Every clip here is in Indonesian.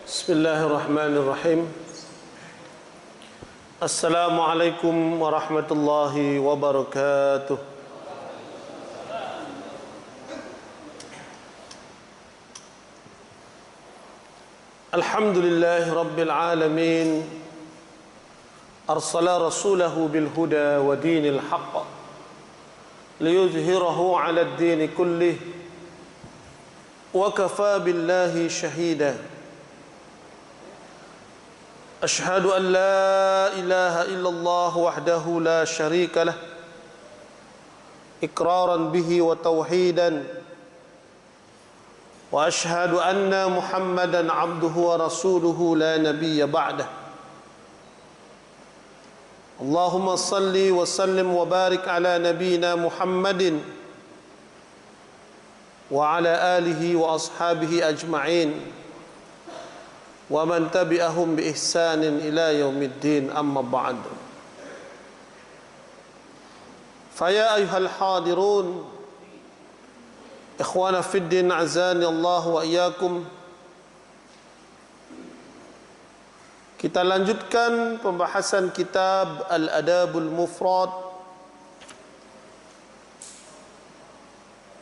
Bismillahirrahmanirrahim. Assalamualaikum warahmatullahi wabarakatuh. Alhamdulillahi rabbil alamin. Arsala rasulahu bil huda wa dinil haqq liyuzhirahu 'ala ad-din kullih wa kafa billahi shahida. أشهد أن لا إله إلا الله وحده لا شريك له إقرارا به وتوحيدا وأشهد أن محمدا عبده ورسوله لا نبي بعده اللهم صل وسلم وبارك على نبينا محمد وعلى آله وأصحابه أجمعين ومن تبعهم بإحسان إلى يوم الدين أما بعد فيا أيها الحاضرون إخوانا في الدين أعزاني الله وإياكم. Kita lanjutkan pembahasan kitab Al-Adabul Mufrad,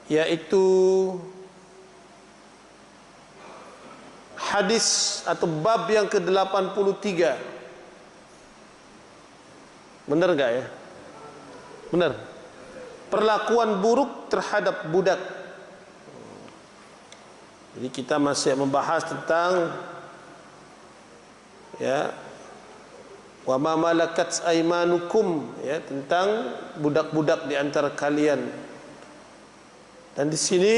yaitu hadis atau bab yang ke-83. Benar enggak ya? Benar. Perlakuan buruk terhadap budak. Jadi kita masih membahas tentang wa ma malakat aymanukum, tentang budak-budak di antara kalian. Dan di sini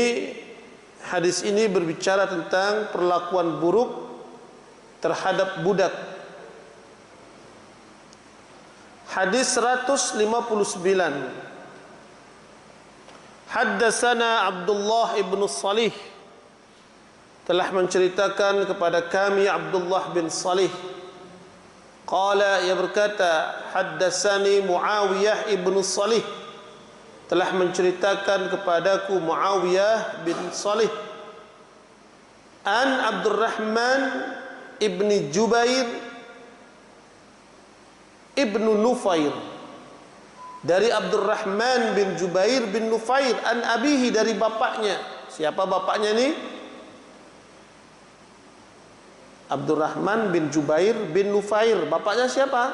hadis ini berbicara tentang perlakuan buruk terhadap budak. Hadis 159. Haddatsana Abdullah ibn Salih, telah menceritakan kepada kami Abdullah bin Salih. Qala, ia berkata, haddatsani Muawiyah ibn Salih, telah menceritakan kepadaku Muawiyah bin Salih an Abdurrahman ibn Jubair ibn Nufair, dari Abdurrahman bin Jubair bin Nufair, an abihi, dari bapaknya. Siapa bapaknya ini? Abdurrahman bin Jubair bin Nufair. Bapaknya siapa?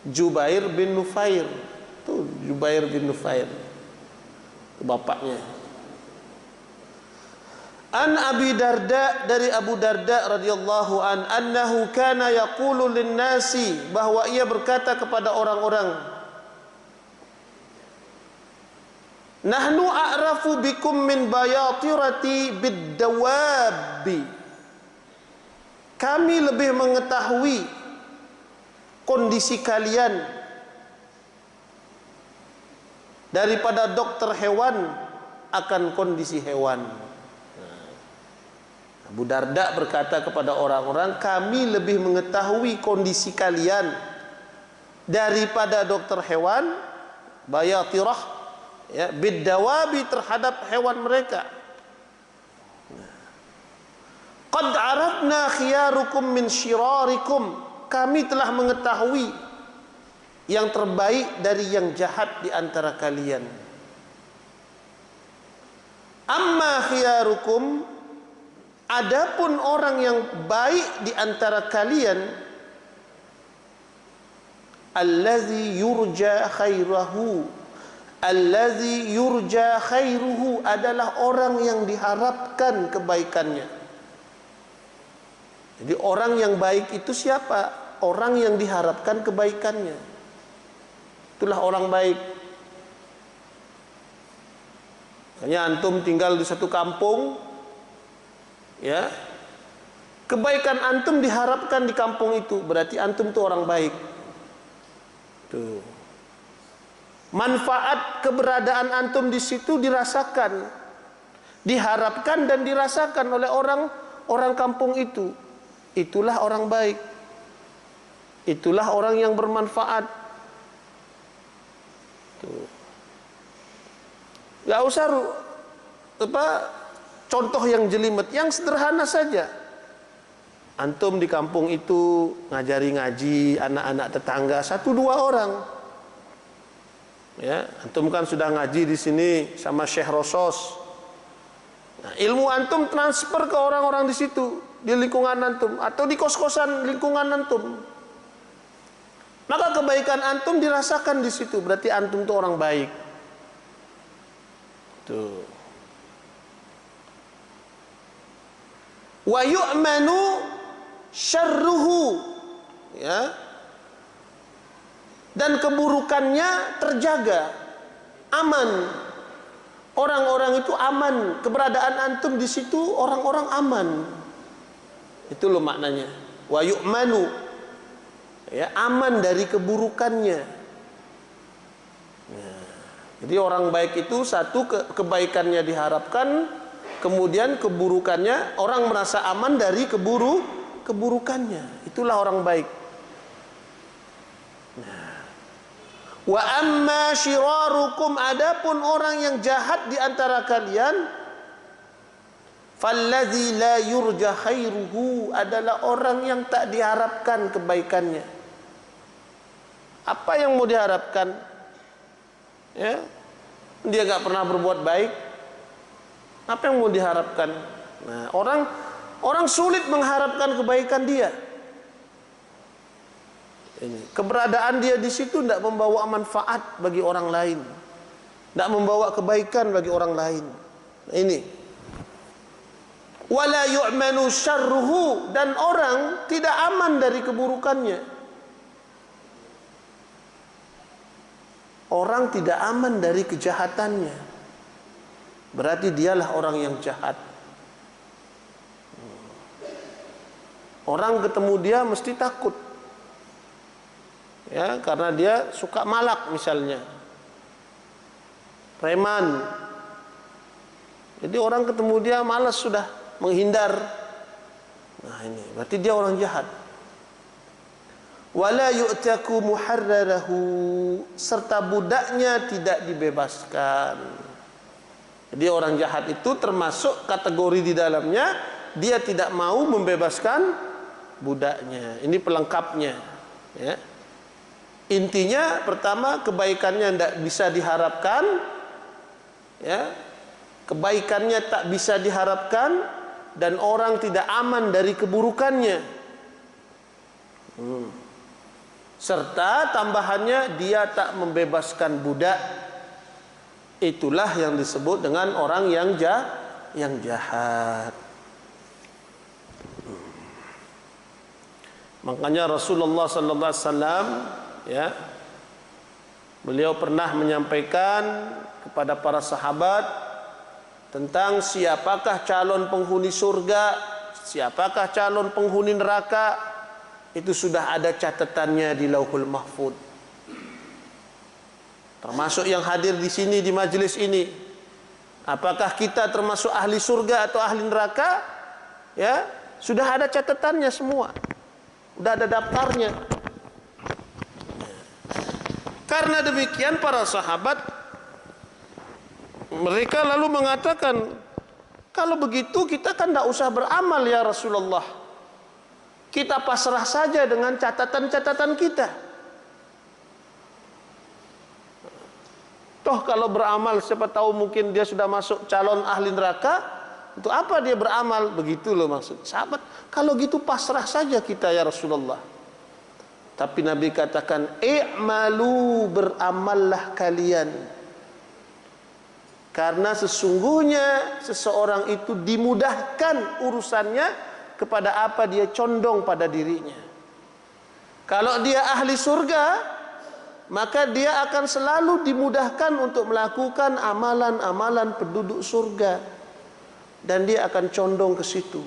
Jubair bin Nufair. Itu Jubair bin Nufair, itu bapaknya. An Abi Darda, dari Abu Darda radhiyallahu an, annahu kana yaqulu lin-nasi, bahwa ia berkata kepada orang-orang, nahnu a'rafu bikum min bayatirati bid-dawabi, kami lebih mengetahui kondisi kalian daripada dokter hewan akan kondisi hewan. Abu Darda berkata kepada orang-orang, kami lebih mengetahui kondisi kalian daripada dokter hewan, bayatirah, biddawabi, terhadap hewan mereka. Qad arafna khiyarukum min syirarikum, kami telah mengetahui yang terbaik dari yang jahat di antara kalian. Amma khiyarukum, adapun orang yang baik di antara kalian, allazi yurja khairahu, allazi yurja khairuhu, adalah orang yang diharapkan kebaikannya. Jadi orang yang baik itu siapa? Orang yang diharapkan kebaikannya, itulah orang baik. Makanya antum tinggal di satu kampung, kebaikan antum diharapkan di kampung itu, berarti antum itu orang baik. Tuh. Manfaat keberadaan antum di situ dirasakan, diharapkan dan dirasakan oleh orang kampung itu. Itulah orang baik. Itulah orang yang bermanfaat. Tuh. Gak usah contoh yang jelimet, yang sederhana saja. Antum di kampung itu ngajari ngaji anak-anak tetangga 1-2 orang. Ya, antum kan sudah ngaji di sini sama Syekh Rosos. Nah, ilmu antum transfer ke orang-orang di situ, di lingkungan antum atau di kos-kosan lingkungan antum. Maka kebaikan antum dirasakan di situ, berarti antum itu orang baik. Tuh. Wa yu'manu syarruhu, ya, dan keburukannya terjaga, aman. Orang-orang itu aman, keberadaan antum di situ orang-orang aman. Itu loh maknanya. Wa yu'manu, ya, aman dari keburukannya. Ya. Jadi orang baik itu satu, kebaikannya diharapkan, kemudian keburukannya orang merasa aman dari keburukannya. Itulah orang baik. Wa amma syirarukum, adapun orang yang jahat di antara kalian, falladzi la yurja khairuhu, adalah orang yang tak diharapkan kebaikannya. Apa yang mau diharapkan? Ya, dia enggak pernah berbuat baik. Apa yang mau diharapkan? Nah, orang sulit mengharapkan kebaikan dia. Ini, keberadaan dia di situ tidak membawa manfaat bagi orang lain, tidak membawa kebaikan bagi orang lain. Nah, ini. Wala yu'manu syarruhu, dan orang tidak aman dari keburukannya. Orang tidak aman dari kejahatannya. Berarti dialah orang yang jahat. Orang ketemu dia mesti takut. Ya, karena dia suka malak misalnya. Preman. Jadi orang ketemu dia malas sudah, menghindar. Nah, ini berarti dia orang jahat. Wala yu'taku muharrarahu, serta budaknya tidak dibebaskan. Jadi orang jahat itu termasuk kategori di dalamnya, dia tidak mau membebaskan budaknya. Ini pelengkapnya, ya. Intinya pertama, kebaikannya tidak bisa diharapkan, ya. Kebaikannya tak bisa diharapkan, dan orang tidak aman dari keburukannya. Serta tambahannya dia tak membebaskan budak. Itulah yang disebut dengan orang yang jahat. Makanya Rasulullah sallallahu alaihi wasallam, ya, beliau pernah menyampaikan kepada para sahabat tentang siapakah calon penghuni surga, siapakah calon penghuni neraka. Itu sudah ada catatannya di Lauhul Mahfuz. Termasuk yang hadir di sini di majelis ini. Apakah kita termasuk ahli surga atau ahli neraka? Ya, sudah ada catatannya semua. Sudah ada daftarnya. Karena demikian para sahabat, mereka lalu mengatakan, kalau begitu kita kan tidak usah beramal ya Rasulullah. Kita pasrah saja dengan catatan-catatan kita. Toh kalau beramal siapa tahu mungkin dia sudah masuk calon ahli neraka. Untuk apa dia beramal? Begitu loh maksud sahabat. Kalau gitu pasrah saja kita ya Rasulullah. Tapi Nabi katakan, i'malu, beramallah kalian. Karena sesungguhnya seseorang itu dimudahkan urusannya kepada apa dia condong pada dirinya. Kalau dia ahli surga, maka dia akan selalu dimudahkan untuk melakukan amalan-amalan penduduk surga, dan dia akan condong ke situ.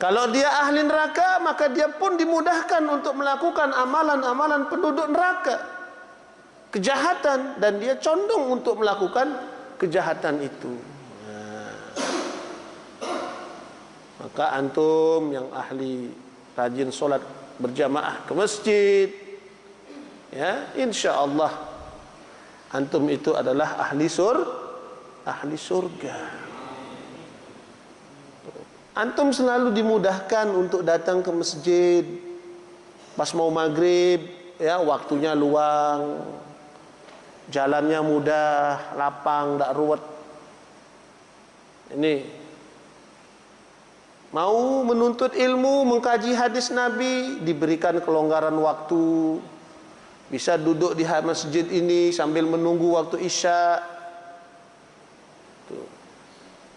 Kalau dia ahli neraka, maka dia pun dimudahkan untuk melakukan amalan-amalan penduduk neraka, kejahatan, dan dia condong untuk melakukan kejahatan itu. Maka antum yang ahli rajin solat berjamaah ke masjid, ya, insya Allah antum itu adalah ahli surga. Antum selalu dimudahkan untuk datang ke masjid pas mau maghrib, ya, waktunya luang, jalannya mudah, lapang, tak ruwet. Ini mau menuntut ilmu, mengkaji hadis Nabi, diberikan kelonggaran waktu, bisa duduk di masjid ini sambil menunggu waktu Isya.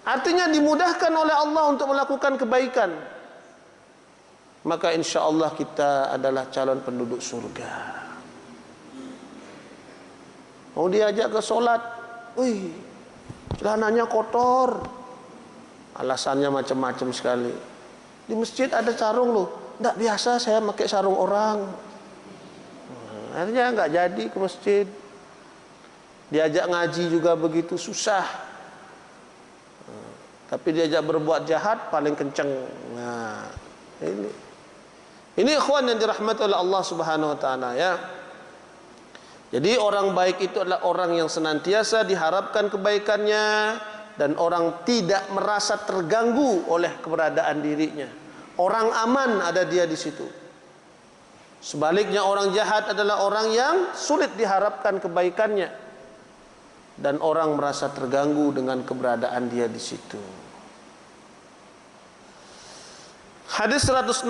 Artinya dimudahkan oleh Allah untuk melakukan kebaikan. Maka insya Allah kita adalah calon penduduk surga. Mau diajak ke solat, wih, celananya kotor, alasannya macam-macam sekali. Di masjid ada sarung loh, nggak biasa saya pakai sarung orang. Akhirnya nggak jadi ke masjid. Diajak ngaji juga begitu susah. Tapi diajak berbuat jahat paling kenceng. Nah, ini ikhwan yang dirahmati oleh Allah Subhanahu wa taala, ya. Jadi orang baik itu adalah orang yang senantiasa diharapkan kebaikannya dan orang tidak merasa terganggu oleh keberadaan dirinya. Orang aman ada dia di situ. Sebaliknya orang jahat adalah orang yang sulit diharapkan kebaikannya dan orang merasa terganggu dengan keberadaan dia di situ. Hadis 160,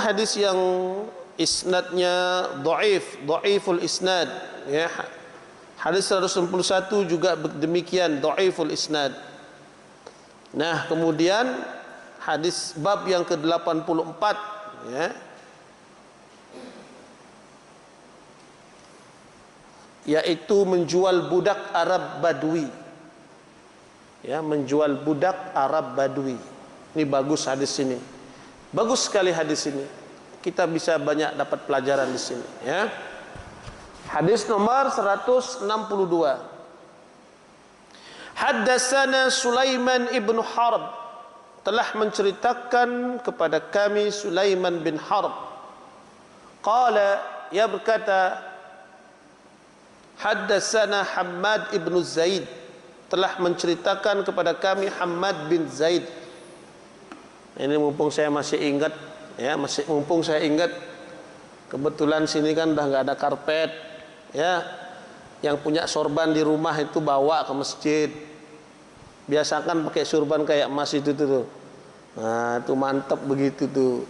hadis yang isnadnya dhaiful isnad, ya. Hadis 161 juga demikian, dhaiful isnad. Nah, kemudian hadis bab yang ke-84, ya, yaitu menjual budak Arab Badui, ya, menjual budak Arab Badui. Ini bagus hadis ini, bagus sekali hadis ini. Kita bisa banyak dapat pelajaran di sini, ya. Hadis nomor 162. Haddatsana Sulaiman ibn Harb, telah menceritakan kepada kami Sulaiman bin Harb. Qala, ia berkata, haddatsana Hammad ibn Zaid, telah menceritakan kepada kami Hammad bin Zaid. Ini mumpung saya masih ingat, ya, mumpung saya ingat, kebetulan sini kan udah nggak ada karpet, ya. Yang punya sorban di rumah itu bawa ke masjid. Biasakan pakai sorban kayak emas itu tuh. Nah, itu mantep begitu tuh.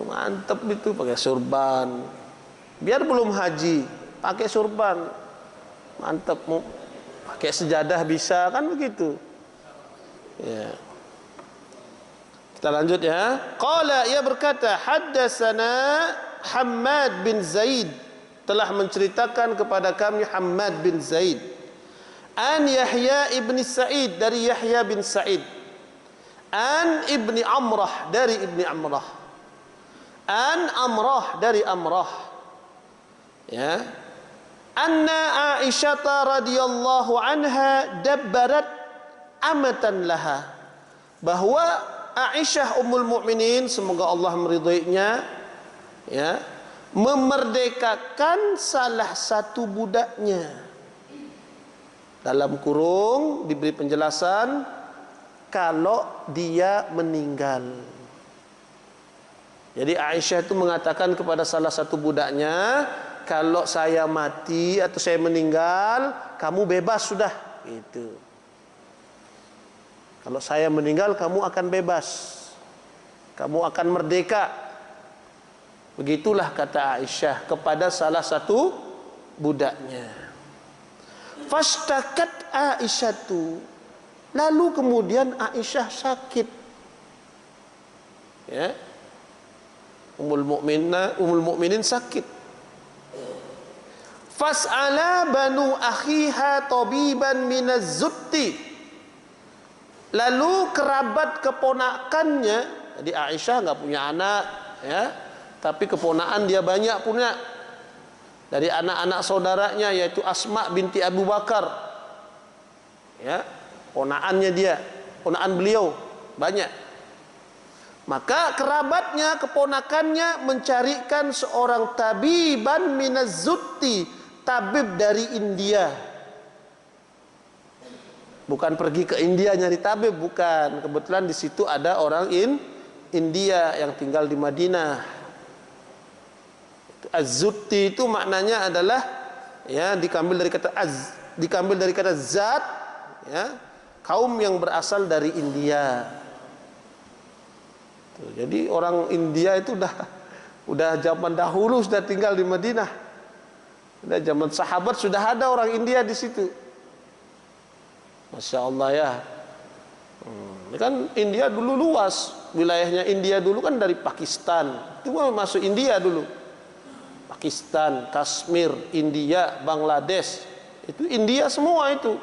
Mantep itu pakai sorban. Biar belum haji, pakai sorban. Mantep. Pakai sejadah bisa, kan begitu. Ya. Kita lanjut, ya. Qala, ia berkata, haddatsana Hammad bin Zaid, telah menceritakan kepada kami Hammad bin Zaid, an Yahya ibn Sa'id, dari Yahya bin Sa'id, an ibni Amrah, dari ibni Amrah, an Amrah, dari Amrah, ya, anna Aisyah radhiyallahu anha dabbarat amatan laha, bahwa Aisyah ummul mukminin, semoga Allah meridhoinya, ya, memerdekakan salah satu budaknya. Dalam kurung diberi penjelasan kalau dia meninggal. Jadi Aisyah itu mengatakan kepada salah satu budaknya, kalau saya mati atau saya meninggal, kamu bebas sudah, gitu. Kalau saya meninggal, kamu akan bebas, kamu akan merdeka. Begitulah kata Aisyah kepada salah satu budaknya. Fashtakat Aisyatu, lalu kemudian Aisyah sakit, ya. Ummul mukminin sakit. Fas'ala banu akhiha tabiban minaz zutti, lalu kerabat keponakannya, jadi Aisyah nggak punya anak, ya, tapi keponaan dia banyak punya. Dari anak-anak saudaranya, yaitu Asma binti Abu Bakar, ya, ponaannya dia, ponaan beliau banyak. Maka kerabatnya, keponakannya mencarikan seorang tabiban minaz zutti, tabib dari India. Bukan pergi ke India nyari tabib, bukan. Kebetulan di situ ada orang India yang tinggal di Madinah. Az-Zutti itu maknanya adalah ya diambil dari kata zat, ya, kaum yang berasal dari India. Jadi orang India itu udah zaman dahulu sudah tinggal di Madinah. Udah zaman sahabat sudah ada orang India di situ. Masya Allah ya. Ini kan India dulu luas. Wilayahnya India dulu kan dari Pakistan. Itu kan masuk India dulu. Pakistan, Kashmir, India, Bangladesh. Itu India semua itu.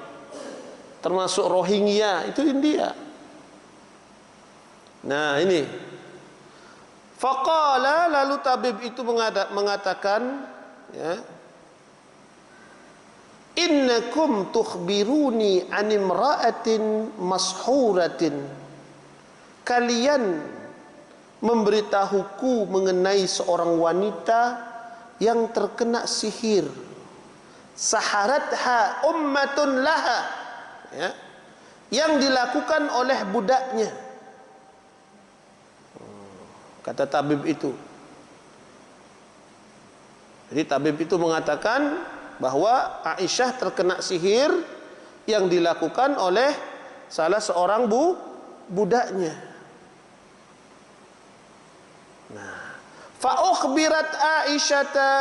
Termasuk Rohingya, itu India. Nah ini. Faqala, lalu tabib itu mengatakan, ya, innakum tukhbiruni an imra'atin mashuratin. Kalian memberitahuku mengenai seorang wanita yang terkena sihir. Saharatha ummatun laha, ya, yang dilakukan oleh budaknya. Kata tabib itu. Jadi tabib itu mengatakan bahwa Aisyah terkena sihir yang dilakukan oleh salah seorang budaknya. Nah, fa ukhbirat Aisyata,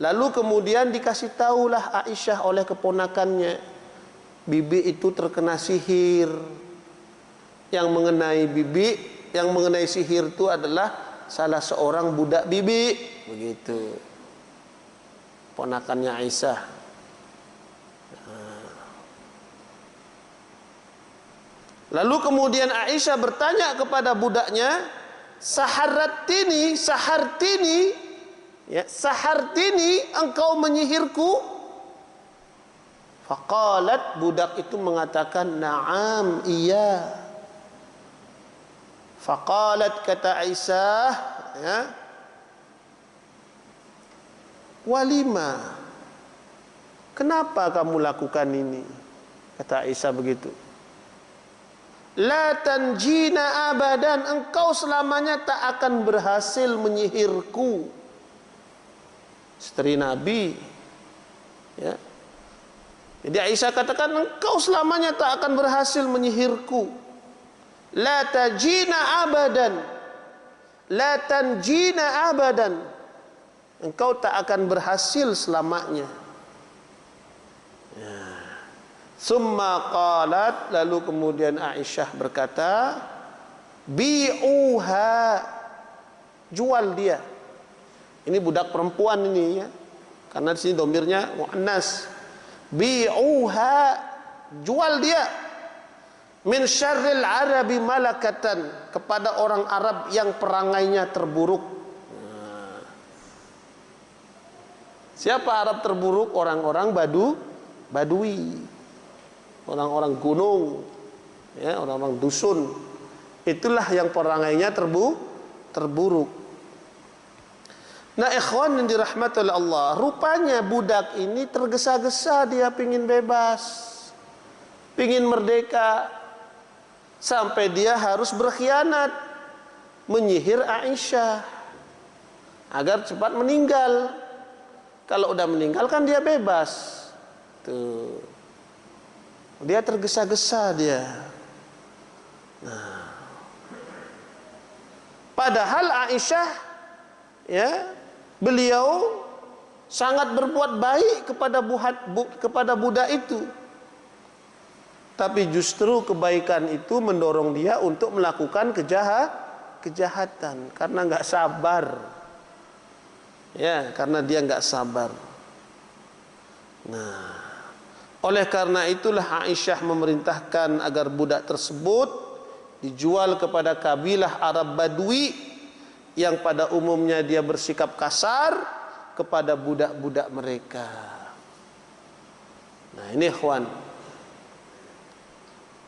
lalu kemudian dikasih tahulah Aisyah oleh keponakannya, bibi itu terkena sihir. Yang mengenai sihir itu adalah salah seorang budak bibi, begitu. Ponakannya Aisyah. Lalu kemudian Aisyah bertanya kepada budaknya, sahartini, ya, sahartini, engkau menyihirku? Faqalat, budak itu mengatakan, na'am, iya. Faqalat, kata Aisyah, ya, walima, kenapa kamu lakukan ini? Kata Aisyah begitu. La tanjina abadan, engkau selamanya tak akan berhasil menyihirku. Istri Nabi, ya. Jadi Aisyah katakan, engkau selamanya tak akan berhasil menyihirku. La tajina abadan, la tanjina abadan, engkau tak akan berhasil selamanya. Ya. Summa qalat, lalu kemudian Aisyah berkata, bi'uha, jual dia. Ini budak perempuan ini, ya, karena di sini domirnya muannas. Bi'uha, jual dia. Min syarril arabi malakatan, kepada orang Arab yang perangainya terburuk. Siapa Arab terburuk? Orang-orang Badui, orang-orang gunung, ya, orang-orang dusun. Itulah yang perangainya terburuk. Nah, ikhwan yang dirahmati oleh Allah, rupanya budak ini tergesa-gesa, dia pingin bebas, pingin merdeka, sampai dia harus berkhianat, menyihir Aisyah agar cepat meninggal. Kalau udah meninggal kan dia bebas. Tuh. Dia tergesa-gesa dia. Nah. Padahal Aisyah, ya, beliau sangat berbuat baik kepada budak itu. Tapi justru kebaikan itu mendorong dia untuk melakukan kejahatan karena nggak sabar. Ya, karena dia nggak sabar. Nah, oleh karena itulah Aisyah memerintahkan agar budak tersebut dijual kepada kabilah Arab Badui yang pada umumnya dia bersikap kasar kepada budak-budak mereka. Nah, ini ikhwan,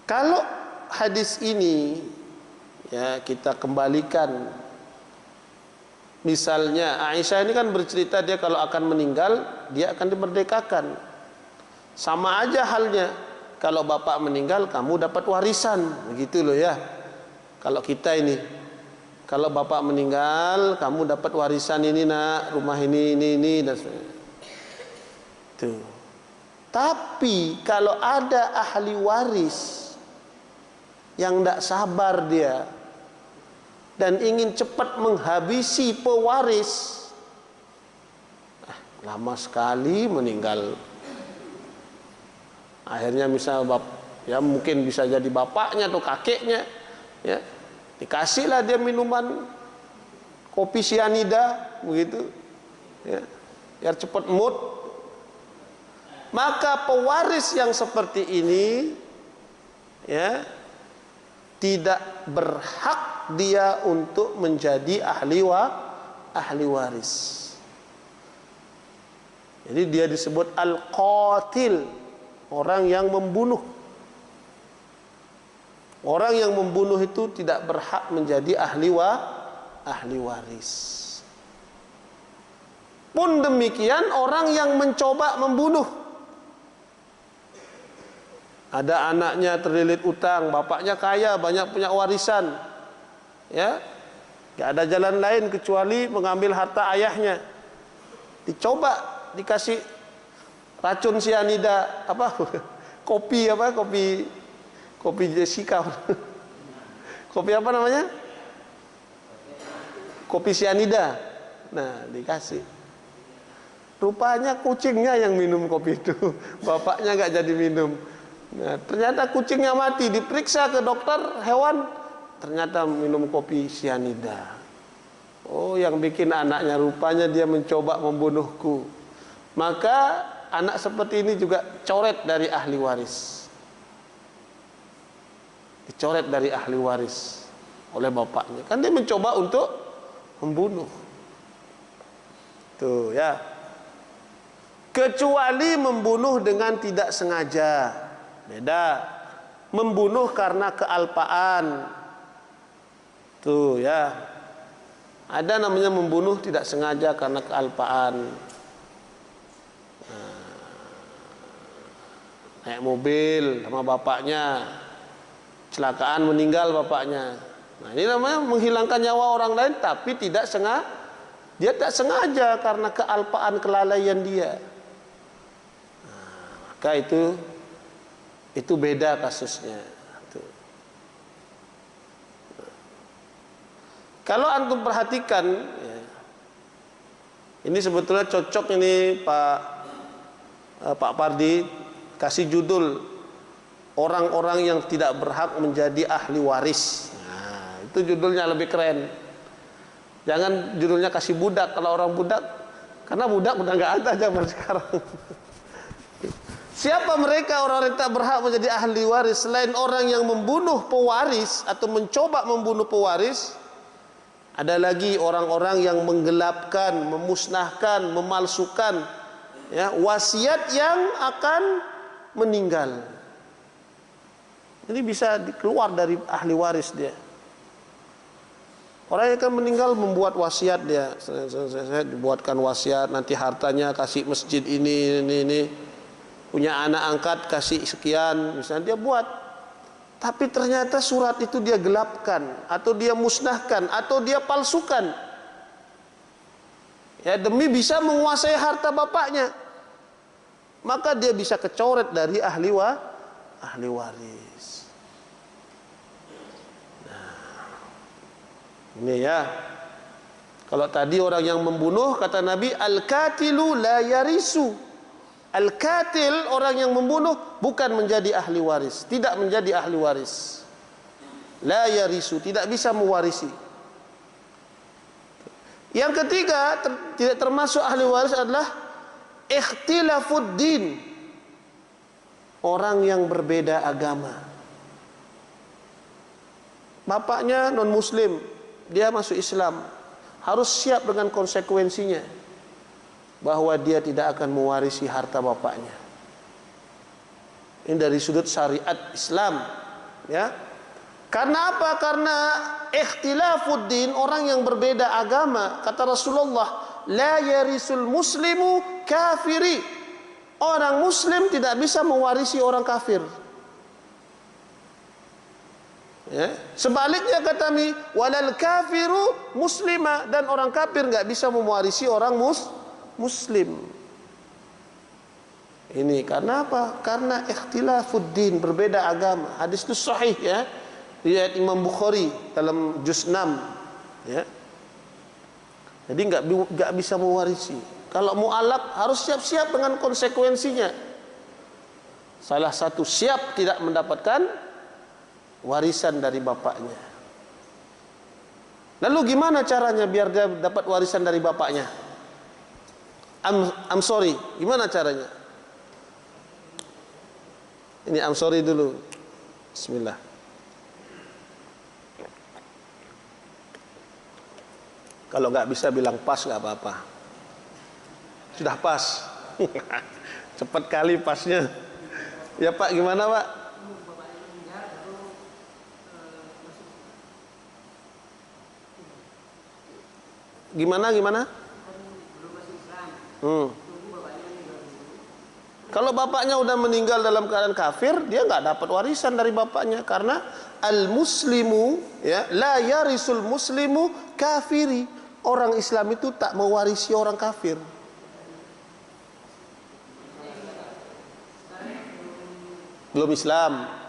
kalau hadis ini, ya, kita kembalikan, misalnya Aisyah ini kan bercerita dia kalau akan meninggal dia akan dimerdekakan. Sama aja halnya kalau bapak meninggal kamu dapat warisan, begitu loh ya. Kalau kita ini, kalau bapak meninggal kamu dapat warisan ini nak, rumah ini dan sebagainya. Tuh. Tapi kalau ada ahli waris yang tidak sabar dia dan ingin cepat menghabisi pewaris, lama sekali meninggal. Akhirnya misalnya ya mungkin bisa jadi bapaknya atau kakeknya, ya dikasihlah dia minuman kopi sianida, begitu, ya, biar cepat mood. Maka pewaris yang seperti ini, ya, tidak berhak dia untuk menjadi ahli waris. Jadi dia disebut al-qatil, orang yang membunuh. Orang yang membunuh itu tidak berhak menjadi ahli waris. Pun demikian orang yang mencoba membunuh. Ada anaknya terlilit utang, bapaknya kaya, banyak punya warisan, ya, gak ada jalan lain kecuali mengambil harta ayahnya. Dicoba dikasih racun sianida, kopi Jessica, kopi apa namanya? Kopi sianida. Nah, dikasih. Rupanya kucingnya yang minum kopi itu, bapaknya gak jadi minum. Nah, ternyata kucingnya mati, diperiksa ke dokter hewan, ternyata minum kopi sianida. Oh, yang bikin anaknya rupanya dia mencoba membunuhku. Maka anak seperti ini juga coret dari ahli waris. Dicoret dari ahli waris oleh bapaknya. Kan dia mencoba untuk membunuh. Tuh ya. Kecuali membunuh dengan tidak sengaja. Beda. Membunuh karena kealpaan. Tuh ya. Ada namanya membunuh tidak sengaja karena kealpaan. Naik mobil sama bapaknya, kecelakaan, meninggal bapaknya. Nah, ini namanya menghilangkan nyawa orang lain tapi tidak sengaja. Dia tak sengaja karena kealpaan, kelalaian dia. Nah, maka itu beda kasusnya. Tuh. Kalau antum perhatikan, ya, ini sebetulnya cocok ini Pak Pardi kasih judul orang-orang yang tidak berhak menjadi ahli waris. Nah, itu judulnya lebih keren. Jangan judulnya kasih budak. Kalau orang budak, karena budak udah nggak ada zaman sekarang. Siapa mereka orang yang tak berhak menjadi ahli waris selain orang yang membunuh pewaris atau mencoba membunuh pewaris? Ada lagi orang-orang yang menggelapkan, memusnahkan, memalsukan, ya, wasiat yang akan meninggal. Ini bisa keluar dari ahli waris dia. Orang yang akan meninggal membuat wasiat dia. Saya dibuatkan wasiat, nanti hartanya kasih masjid ini. Punya anak angkat kasih sekian, misalnya dia buat. Tapi ternyata surat itu dia gelapkan, atau dia musnahkan, atau dia palsukan. Ya, demi bisa menguasai harta bapaknya. Maka dia bisa kecoret dari ahli waris. Nah, ini ya. Kalau tadi orang yang membunuh, kata Nabi, al-katilu la yarisu. Al-katil, orang yang membunuh, bukan menjadi ahli waris, tidak menjadi ahli waris. La yarisu, tidak bisa mewarisi. Yang ketiga, tidak termasuk ahli waris adalah ikhtilafuddin, orang yang berbeda agama. Bapaknya non muslim, dia masuk Islam, harus siap dengan konsekuensinya bahwa dia tidak akan mewarisi harta bapaknya. Ini dari sudut syariat Islam, ya. Karena apa? Karena ikhtilafuddin, orang yang berbeda agama. Kata Rasulullah, la yarisul muslimu kafiri. Orang muslim tidak bisa mewarisi orang kafir. Ya. Sebaliknya kata mi, walal kafiru muslima, dan orang kafir nggak bisa mewarisi orang muslim. Ini karena apa? Karena ikhtilafuddin, berbeda agama. Hadis itu sahih ya. Riwayat Imam Bukhari dalam juz 6 ya. Jadi nggak bisa mewarisi. Kalau mu'alaq harus siap-siap dengan konsekuensinya. Salah satu siap tidak mendapatkan warisan dari bapaknya. Lalu gimana caranya biar dia dapat warisan dari bapaknya? I'm sorry, gimana caranya? Ini I'm sorry dulu. Bismillah. Kalau nggak bisa bilang pas nggak apa-apa. Sudah pas. Cepat kali pasnya. Ya Pak, gimana Pak? Gimana? Kalau bapaknya udah meninggal dalam keadaan kafir, dia nggak dapat warisan dari bapaknya, karena al-muslimu ya la yarisul muslimu kafiri. Orang Islam itu tak mewarisi orang kafir. Belum Islam.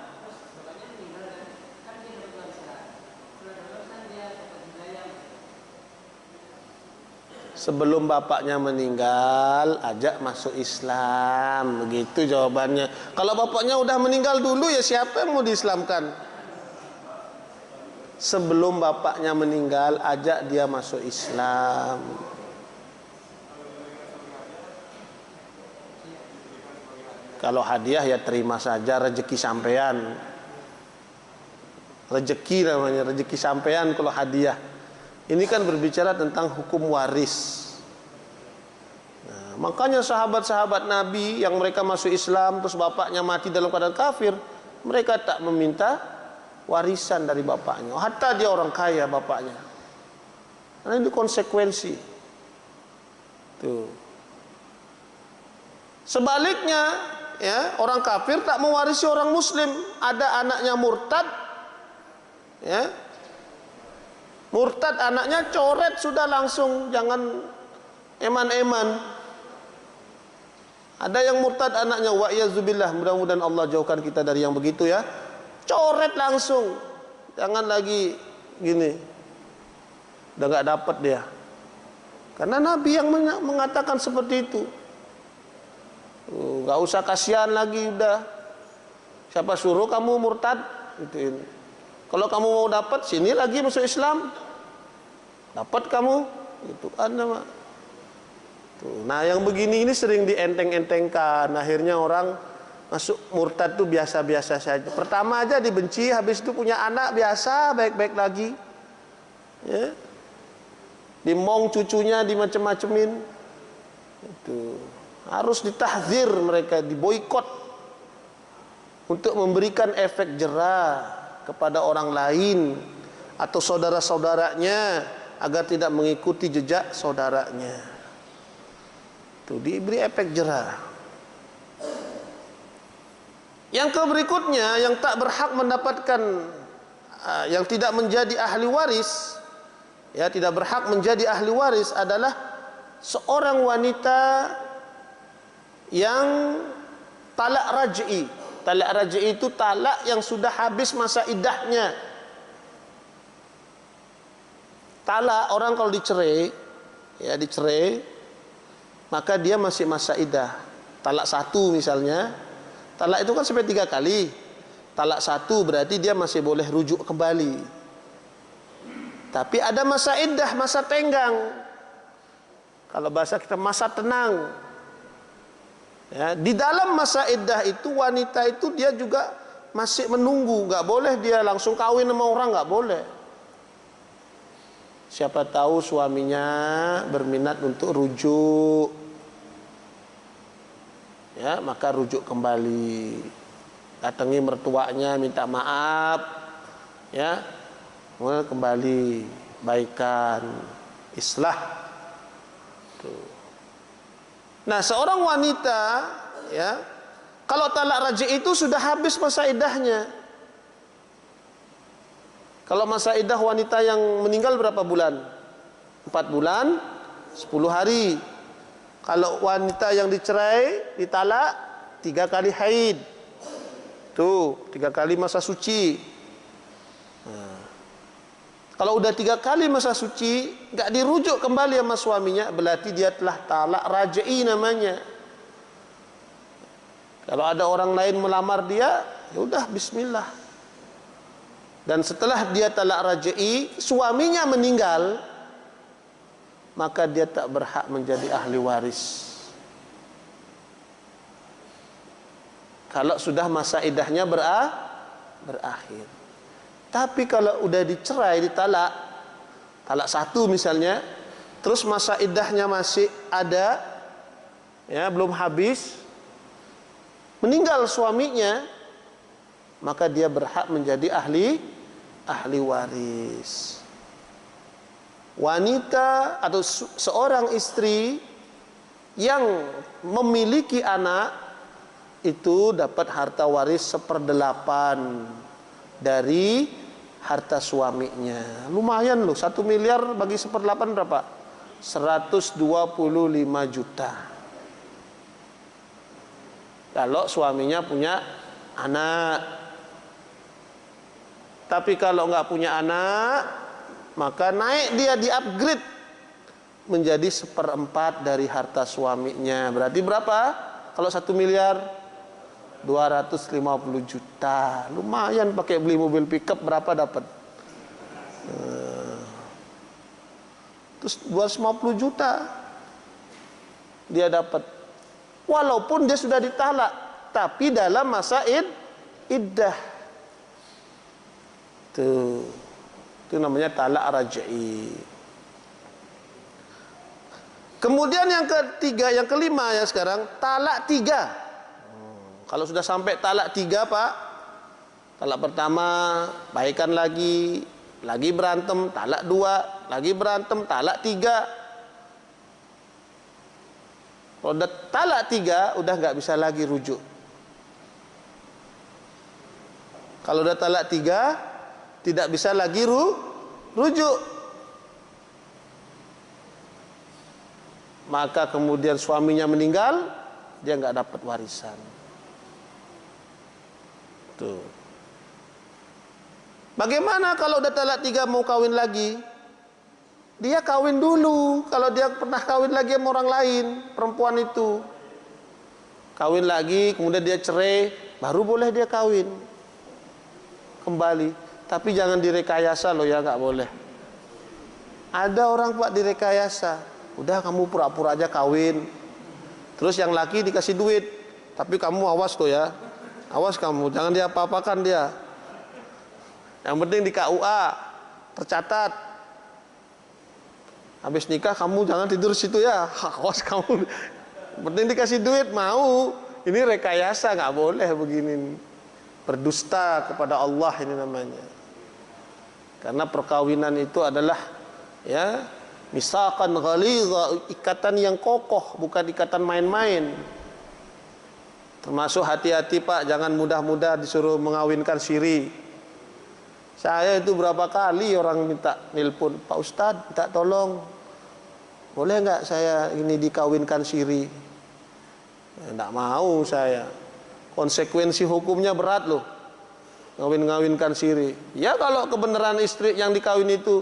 Sebelum bapaknya meninggal, ajak masuk Islam. Begitu jawabannya. Kalau bapaknya udah meninggal dulu, ya siapa yang mau diislamkan? Sebelum bapaknya meninggal, ajak dia masuk Islam. Kalau hadiah ya terima saja, rezeki sampean. Rezeki namanya, rezeki sampean kalau hadiah. Ini kan berbicara tentang hukum waris. Nah, makanya sahabat-sahabat Nabi yang mereka masuk Islam terus bapaknya mati dalam keadaan kafir, mereka tak meminta warisan dari bapaknya. Hatta dia orang kaya bapaknya. Karena ini konsekuensi. Tuh. Sebaliknya, ya, orang kafir tak mewarisi orang muslim. Ada anaknya murtad, ya. Murtad anaknya, coret sudah langsung, jangan eman-eman. Ada yang murtad anaknya, wa'iyadzubillah, mudah-mudahan Allah jauhkan kita dari yang begitu ya. Coret langsung, jangan lagi gini, udah gak dapat dia. Karena Nabi yang mengatakan seperti itu. Gak usah kasihan lagi udah. Siapa suruh kamu murtad? Gitu. Kalau kamu mau dapat, sini lagi masuk Islam. Dapat kamu, itu kan nama. Nah, yang begini ini sering dienteng-entengkan. Akhirnya orang masuk murtad tuh biasa-biasa saja. Pertama aja dibenci, habis itu punya anak biasa, baik-baik lagi. Ya. Dimong cucunya, dimacem-macemin. Itu harus ditahzir mereka, diboikot untuk memberikan efek jera kepada orang lain atau saudara-saudaranya agar tidak mengikuti jejak saudaranya. Itu diberi efek jera. Yang berikutnya, yang tak berhak mendapatkan, yang tidak menjadi ahli waris, ya, tidak berhak menjadi ahli waris adalah seorang wanita yang talak raj'i. Talak raj'i itu talak yang sudah habis masa iddahnya. Talak, orang kalau dicerai, ya dicerai, maka dia masih masa iddah. Talak satu misalnya, talak itu kan sampai 3 kali. Talak satu berarti dia masih boleh rujuk kembali. Tapi ada masa iddah, masa tenggang. Kalau bahasa kita masa tenang. Ya, di dalam masa iddah itu wanita itu dia juga masih menunggu, nggak boleh dia langsung kawin sama orang, nggak boleh. Siapa tahu suaminya berminat untuk rujuk, ya maka rujuk kembali, datangi mertuanya minta maaf, ya kembali, baikan, islah. Tuh. Nah, seorang wanita, ya, kalau talak raj'i itu sudah habis masa iddahnya, Kalau masa iddah wanita yang meninggal berapa bulan? 4 bulan, 10 hari. Kalau wanita yang dicerai, ditalak, 3 kali haid. Tuh, 3 kali masa suci. Kalau udah 3 kali masa suci, nggak dirujuk kembali sama suaminya, berarti dia telah talak raj'i namanya. Kalau ada orang lain melamar dia, ya udah bismillah. Dan setelah dia talak raj'i, suaminya meninggal, maka dia tak berhak menjadi ahli waris. Kalau sudah masa iddahnya berakhir. Tapi kalau udah dicerai, ditalak, talak 1 misalnya, terus masa iddahnya masih ada, ya belum habis, meninggal suaminya, maka dia berhak menjadi ahli waris. Wanita atau seorang istri yang memiliki anak itu dapat harta waris 1/8 dari harta suaminya. Lumayan loh, 1 miliar bagi 1/8 berapa? 125 juta. Kalau suaminya punya anak. Tapi kalau nggak punya anak, maka naik dia, di-upgrade menjadi 1/4 dari harta suaminya. Berarti berapa? Kalau 1 miliar 250 juta. Lumayan pakai beli mobil pickup, berapa dapat? Terus 250 juta dia dapat. Walaupun dia sudah ditalak, tapi dalam masa iddah. Tuh. Itu namanya talak raj'i. Kemudian yang ketiga, yang kelima ya sekarang, talak 3. Kalau sudah sampai talak 3, Pak, talak pertama, baikan lagi berantem, talak 2, lagi berantem, talak 3. Kalau udah talak 3, udah nggak bisa lagi rujuk. Kalau udah talak 3, tidak bisa lagi rujuk. Maka kemudian suaminya meninggal, dia nggak dapat warisan. Tuh. Bagaimana kalau udah talak 3 mau kawin lagi? Dia kawin dulu. Kalau dia pernah kawin lagi sama orang lain, perempuan itu kawin lagi, kemudian dia cerai, baru boleh dia kawin kembali. Tapi jangan direkayasa loh ya, nggak boleh. Ada orang Pak direkayasa, udah kamu pura-pura aja kawin, terus yang laki dikasih duit, tapi kamu awas tuh ya, awas kamu, jangan diapa-apakan dia. Yang penting di KUA tercatat, habis nikah kamu jangan tidur situ ya, awas kamu. Penting dikasih duit, mau. Ini rekayasa, nggak boleh begini. Berdusta kepada Allah ini namanya. Karena perkawinan itu adalah ya misaqan ghalidha, ikatan yang kokoh, bukan ikatan main-main. Termasuk hati-hati Pak, jangan mudah-mudah disuruh mengawinkan siri. Saya itu berapa kali orang minta nelpon, Pak Ustadz minta tolong, boleh nggak saya ini dikawinkan siri? Nggak mau saya. Konsekuensi hukumnya berat loh, ngawin-ngawinkan siri. Ya kalau kebenaran istri yang dikawin itu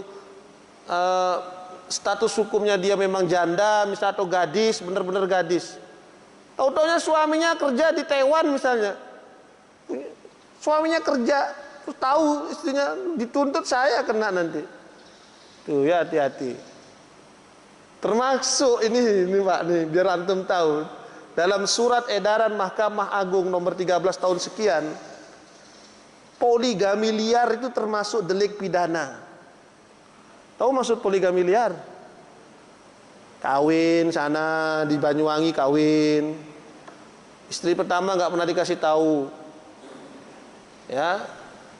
status hukumnya dia memang janda misalnya, atau gadis, benar-benar gadis. Tahu-taunya suaminya kerja di Taiwan misalnya, suaminya kerja, terus tahu istrinya dituntut, saya kena nanti. Tuh ya, hati-hati. Termasuk ini Pak nih, biar antum tahu. Dalam surat edaran Mahkamah Agung nomor 13 tahun sekian, poligami liar itu termasuk delik pidana. Tahu maksud poligami liar? Kawin sana di Banyuwangi, kawin, istri pertama nggak pernah dikasih tahu, ya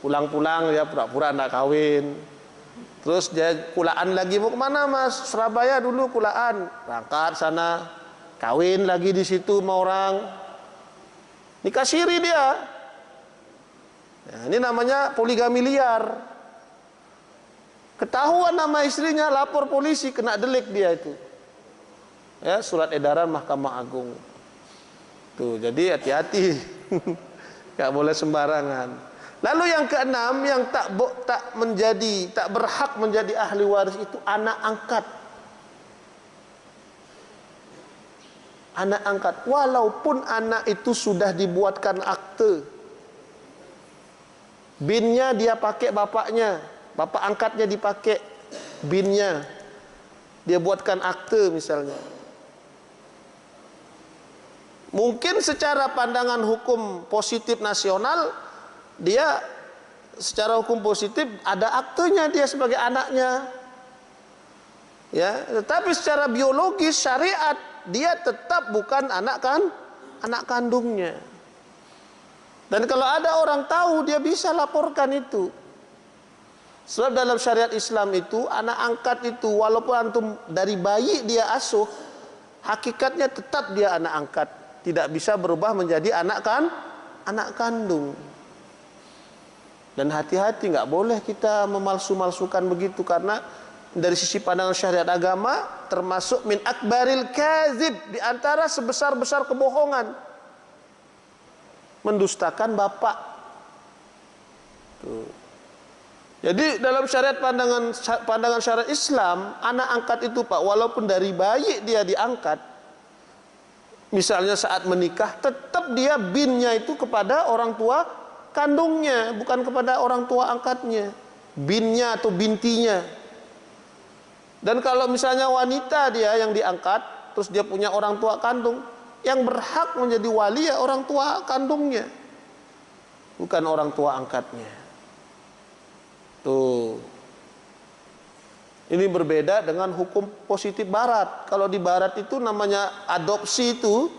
pulang-pulang dia pura-pura nggak kawin, terus dia kulaan lagi, mau kemana Mas? Surabaya dulu kulaan, berangkat sana, kawin lagi di situ sama orang, nikah siri dia. Nah, ini namanya poligami liar. Ketahuan nama istrinya, lapor polisi, kena delik dia itu. Ya, surat edaran Mahkamah Agung. Tuh, jadi hati-hati. Enggak boleh sembarangan. Lalu yang keenam, yang tak berhak menjadi ahli waris itu anak angkat. Anak angkat, walaupun anak itu sudah dibuatkan akte. Binnya dia pakai bapaknya, bapak angkatnya dipakai binnya. Dia buatkan akte misalnya. Mungkin secara pandangan hukum positif nasional, dia secara hukum positif ada aktenya dia sebagai anaknya. Ya, tetapi secara biologis syariat dia tetap bukan anak kandungnya. Dan kalau ada orang tahu, dia bisa laporkan itu. Sebab dalam syariat Islam itu, anak angkat itu walaupun antum dari bayi dia asuh, hakikatnya tetap dia anak angkat, tidak bisa berubah menjadi anak kandung. Dan hati-hati, nggak boleh kita memalsu-malsukan begitu, karena dari sisi pandangan syariat agama termasuk min akbaril kazib, di antara sebesar-besar kebohongan mendustakan bapak. Tuh. Jadi dalam syariat pandangan syariat Islam, anak angkat itu Pak, walaupun dari bayi dia diangkat, misalnya saat menikah, tetap dia binnya itu kepada orang tua kandungnya, bukan kepada orang tua angkatnya, binnya atau bintinya. Dan kalau misalnya wanita dia yang diangkat, terus dia punya orang tua kandung, yang berhak menjadi wali ya orang tua kandungnya, bukan orang tua angkatnya. Tuh. Ini berbeda dengan hukum positif barat. Kalau di barat itu namanya adopsi itu,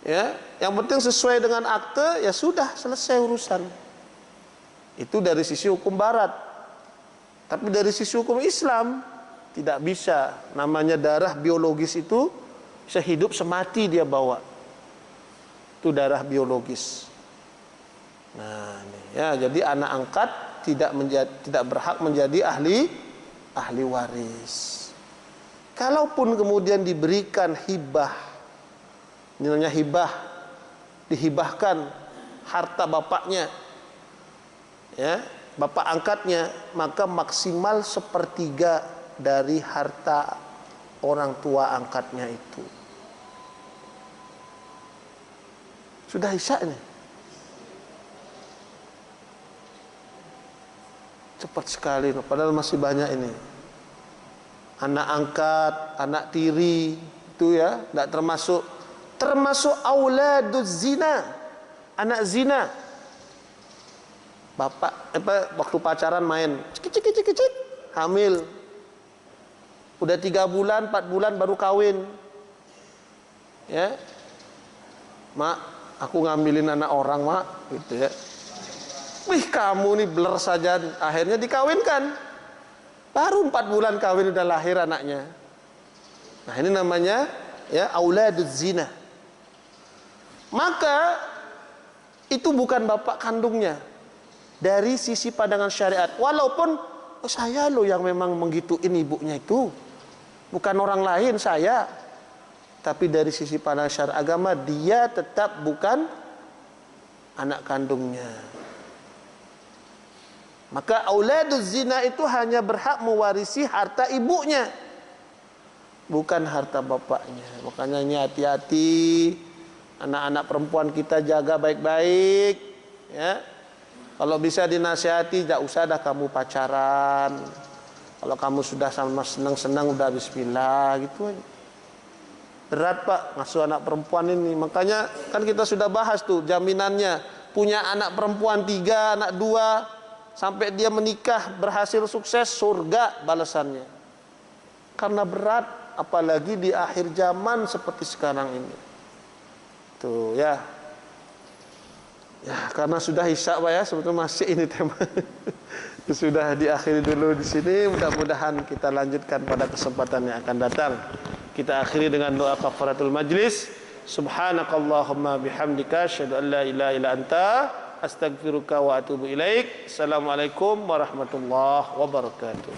ya, yang penting sesuai dengan akte, ya sudah selesai urusan. Itu dari sisi hukum barat. Tapi dari sisi hukum Islam tidak bisa. Namanya darah biologis itu sehidup semati dia bawa. Itu darah biologis. Nah, ini, ya, jadi anak angkat tidak berhak menjadi ahli waris. Kalaupun kemudian diberikan hibah, namanya hibah, dihibahkan harta bapaknya, ya, bapak angkatnya, maka maksimal 1/3 dari harta orang tua angkatnya itu. Sudah isya nih. Cepat sekali, padahal masih banyak ini. Anak angkat, anak tiri, itu ya, tidak termasuk auladuz zina, anak zina. Bapak waktu pacaran main, cik, hamil. Udah 3 bulan, 4 bulan baru kawin. Ya. Mak, aku ngambilin anak orang, Mak, gitu ya. Wih, kamu nih blur saja. Akhirnya dikawinkan. Baru 4 bulan kawin udah lahir anaknya. Nah, ini namanya ya auladuz zina. Maka itu bukan bapak kandungnya dari sisi pandangan syariat. Walaupun saya loh yang memang menggituin ibunya itu, bukan orang lain, saya. Tapi dari sisi pandangan syariat agama, dia tetap bukan anak kandungnya. Maka auladuz zina itu hanya berhak mewarisi harta ibunya, bukan harta bapaknya. Makanya ini hati-hati, anak-anak perempuan kita jaga baik-baik, ya. Kalau bisa dinasihati, tidak usah dah kamu pacaran. Kalau kamu sudah sama senang-senang, udah bismillah gitu aja. Berat Pak ngasuh anak perempuan ini. Makanya kan kita sudah bahas tuh jaminannya. Punya anak perempuan 3, anak 2, sampai dia menikah berhasil sukses, surga balasannya. Karena berat, apalagi di akhir zaman seperti sekarang ini. Tuh ya. Ya, karena sudah isya Pak ya, sebetulnya masih ini tema. Sudah diakhiri dulu di sini. Mudah-mudahan kita lanjutkan pada kesempatan yang akan datang. Kita akhiri dengan doa kafaratul majlis. Subhanakallahumma bihamdika asyhadu an la ilaha illa anta Astaghfiruka wa atubu ilaik. Assalamualaikum warahmatullahi wabarakatuh.